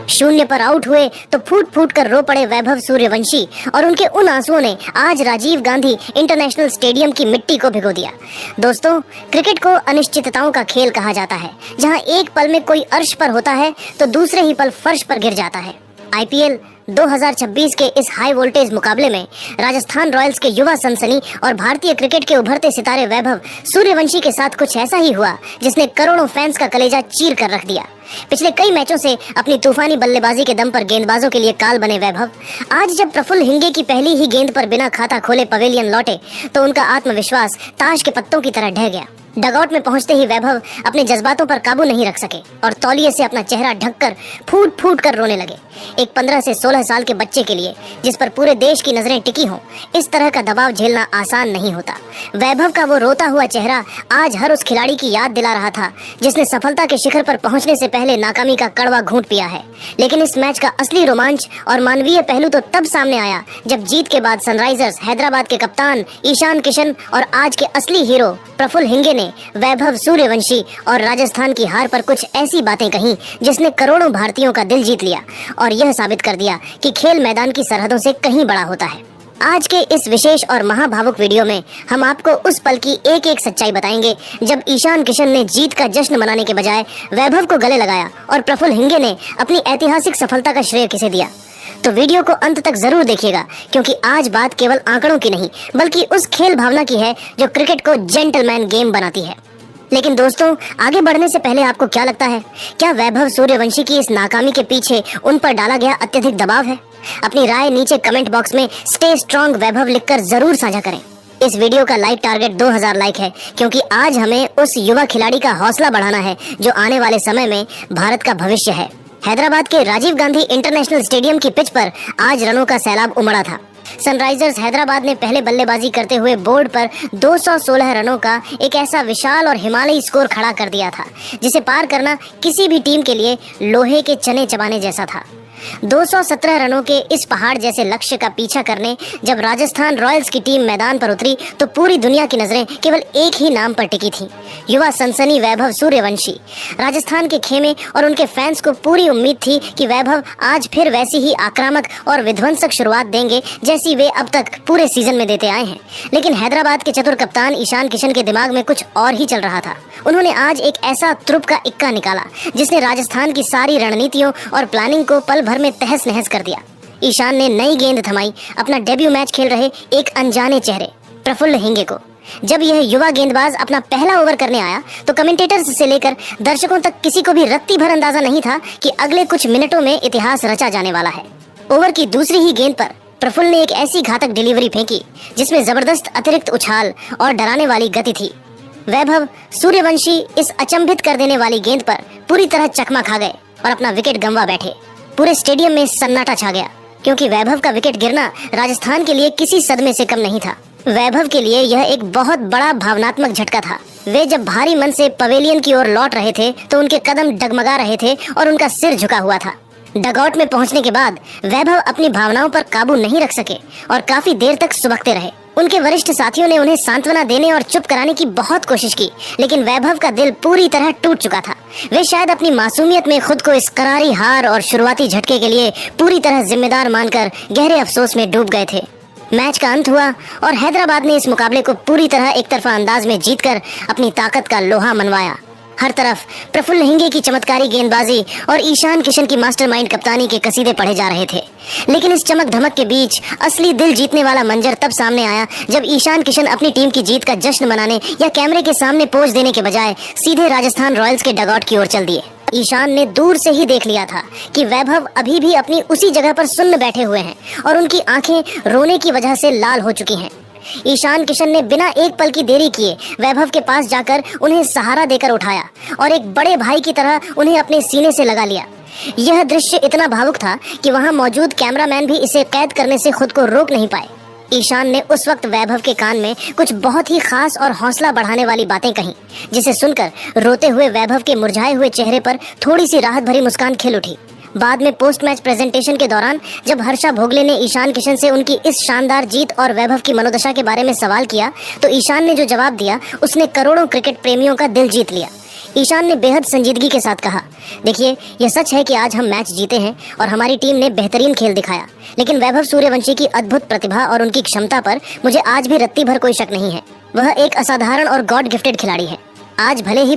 शून्य पर आउट हुए तो फूट फूट कर रो पड़े वैभव सूर्यवंशी और उनके उन आंसुओं ने आज राजीव गांधी इंटरनेशनल स्टेडियम की मिट्टी को भिगो दिया। दोस्तों, क्रिकेट को अनिश्चितताओं का खेल कहा जाता है, जहां एक पल में कोई अर्श पर होता है तो दूसरे ही पल फर्श पर गिर जाता है। आईपीएल 2026 के इस हाई वोल्टेज मुकाबले में राजस्थान रॉयल्स के युवा सनसनी और भारतीय क्रिकेट के उभरते सितारे वैभव सूर्यवंशी के साथ कुछ ऐसा ही हुआ जिसने करोड़ों फैंस का कलेजा चीर कर रख दिया। पिछले कई मैचों से अपनी तूफानी बल्लेबाजी के दम पर गेंदबाजों के लिए काल बने वैभव आज जब प्रफुल्ल हिंगे की पहली ही गेंद पर बिना खाता खोले पवेलियन लौटे तो उनका आत्मविश्वास ताश के पत्तों की तरह ढह गया। डगआउट में पहुंचते ही वैभव अपने जज्बातों पर काबू नहीं रख सके और तौलिए से अपना चेहरा ढककर फूट फूट कर रोने लगे। एक 15 से 16 साल के बच्चे के लिए जिस पर पूरे देश की नजरें टिकी हों, इस तरह का दबाव झेलना आसान नहीं होता। वैभव का वो रोता हुआ चेहरा आज हर उस खिलाड़ी की याद दिला रहा था जिसने सफलता के शिखर पर पहुंचने से पहले नाकामी का कड़वा घूंट पिया है। लेकिन इस मैच का असली रोमांच और मानवीय पहलू तो तब सामने आया जब जीत के बाद सनराइजर्स हैदराबाद के कप्तान ईशान किशन और आज के असली हीरो प्रफुल्ल हिंगे ने वैभव सूर्यवंशी और राजस्थान की हार पर कुछ ऐसी बातें कहीं जिसने करोड़ों भारतीयों का दिल जीत लिया और यह साबित कर दिया कि खेल मैदान की सरहदों से कहीं बड़ा होता है। आज के इस विशेष और महाभावुक वीडियो में हम आपको उस पल की एक एक सच्चाई बताएंगे जब ईशान किशन ने जीत का जश्न मनाने के बजाय वैभव को गले लगाया और प्रफुल्ल हिंगे ने अपनी ऐतिहासिक सफलता का श्रेय किसे दिया। तो वीडियो को अंत तक जरूर देखिएगा, क्योंकि आज बात केवल आंकड़ों की नहीं बल्कि उस खेल भावना की है जो क्रिकेट को जेंटलमैन गेम बनाती है। लेकिन दोस्तों, आगे बढ़ने से पहले आपको क्या लगता है, क्या वैभव सूर्यवंशी की इस नाकामी के पीछे उन पर डाला गया अत्यधिक दबाव है? अपनी राय नीचे कमेंट बॉक्स में स्टे स्ट्रॉन्ग वैभव लिखकर जरूर साझा करें। इस वीडियो का लाइक टारगेट 2000 लाइक है, क्योंकि आज हमें उस युवा खिलाड़ी का हौसला बढ़ाना है जो आने वाले समय में भारत का भविष्य है। हैदराबाद के राजीव गांधी इंटरनेशनल स्टेडियम की पिच पर आज रनों का सैलाब उमड़ा था। सनराइजर्स हैदराबाद ने पहले बल्लेबाजी करते हुए बोर्ड पर 216 रनों का एक ऐसा विशाल और हिमालयी स्कोर खड़ा कर दिया था जिसे पार करना किसी भी टीम के लिए लोहे के चने चबाने जैसा था। 217 रनों के इस पहाड़ जैसे लक्ष्य का पीछा करने जब राजस्थान रॉयल्स की टीम मैदान पर उतरी तो पूरी दुनिया की नजरें केवल एक ही नाम पर टिकी थी, युवा सनसनी वैभव सूर्यवंशी। राजस्थान के खेमे और उनके फैंस को पूरी उम्मीद थी कि वैभव आज फिर वैसी ही आक्रामक और विध्वंसक शुरुआत देंगे जैसी वे अब तक पूरे सीजन में देते आए हैं। लेकिन हैदराबाद के चतुर कप्तान ईशान किशन के दिमाग में कुछ और ही चल रहा था। उन्होंने आज एक ऐसा तुरुप का इक्का निकाला जिसने राजस्थान की सारी रणनीतियों और प्लानिंग को पल भर में तहस नहस कर दिया। ईशान ने नई गेंद थमाई अपना डेब्यू मैच खेल रहे एक अनजाने चेहरे प्रफुल्ल हिंगे को। जब यह युवा गेंदबाज अपना पहला ओवर करने आया तो कमेंटेटर्स से लेकर दर्शकों तक किसी को भी रत्ती भर अंदाजा नहीं था कि अगले कुछ मिनटों में इतिहास रचा जाने वाला है। ओवर की दूसरी ही गेंद पर प्रफुल्ल ने एक ऐसी घातक डिलीवरी फेंकी जिसमें जबरदस्त अतिरिक्त उछाल और डराने वाली गति थी। वैभव सूर्यवंशी इस अचंभित कर देने वाली गेंद पर पूरी तरह चकमा खा गए और अपना विकेट गंवा बैठे। पूरे स्टेडियम में सन्नाटा छा गया, क्योंकि वैभव का विकेट गिरना राजस्थान के लिए किसी सदमे से कम नहीं था। वैभव के लिए यह एक बहुत बड़ा भावनात्मक झटका था। वे जब भारी मन से पवेलियन की ओर लौट रहे थे तो उनके कदम डगमगा रहे थे और उनका सिर झुका हुआ था। डगआउट में पहुंचने के बाद वैभव अपनी भावनाओं पर काबू नहीं रख सके और काफी देर तक सुबकते रहे। उनके वरिष्ठ साथियों ने उन्हें सांत्वना देने और चुप कराने की बहुत कोशिश की, लेकिन वैभव का दिल पूरी तरह टूट चुका था। वे शायद अपनी मासूमियत में खुद को इस करारी हार और शुरुआती झटके के लिए पूरी तरह जिम्मेदार मानकर गहरे अफसोस में डूब गए थे। मैच का अंत हुआ और हैदराबाद ने इस मुकाबले को पूरी तरह एक तरफा अंदाज में जीतकर अपनी ताकत का लोहा मनवाया। हर तरफ प्रफुल्ल हिंगे की चमत्कारी गेंदबाजी और ईशान किशन की मास्टरमाइंड कप्तानी के कसीदे पढ़े जा रहे थे। लेकिन इस चमक धमक के बीच असली दिल जीतने वाला मंजर तब सामने आया जब ईशान किशन अपनी टीम की जीत का जश्न मनाने या कैमरे के सामने पोज देने के बजाय सीधे राजस्थान रॉयल्स के डगआउट की ओर चल दिए। ईशान ने दूर से ही देख लिया था कि वैभव अभी भी अपनी उसी जगह पर सुन्न बैठे हुए हैं और उनकी आंखें रोने की वजह से लाल हो चुकी हैं। ईशान किशन ने बिना एक पल की देरी किए वैभव के पास जाकर उन्हें सहारा देकर उठाया और एक बड़े भाई की तरह उन्हें अपने सीने से लगा लिया। यह दृश्य इतना भावुक था कि वहां मौजूद कैमरामैन भी इसे कैद करने से खुद को रोक नहीं पाए। ईशान ने उस वक्त वैभव के कान में कुछ बहुत ही खास और हौसला बढ़ाने वाली बातें कहीं, जिसे सुनकर रोते हुए वैभव के मुरझाए हुए चेहरे पर थोड़ी सी राहत भरी मुस्कान खिल उठी। बाद में पोस्ट मैच प्रेजेंटेशन के दौरान जब हर्षा भोगले ने ईशान किशन से उनकी इस शानदार जीत और वैभव की मनोदशा के बारे में सवाल किया तो ईशान ने जो जवाब दिया उसने करोड़ों क्रिकेट प्रेमियों का दिल जीत लिया। ईशान ने बेहद संजीदगी के साथ कहा, देखिए यह सच है कि आज हम मैच जीते हैं और हमारी टीम ने बेहतरीन खेल दिखाया, लेकिन वैभव सूर्यवंशी की अद्भुत प्रतिभा और उनकी क्षमता पर मुझे आज भी रत्ती भर कोई शक नहीं है। वह एक असाधारण और गॉड गिफ्टेड खिलाड़ी है। आज भले ही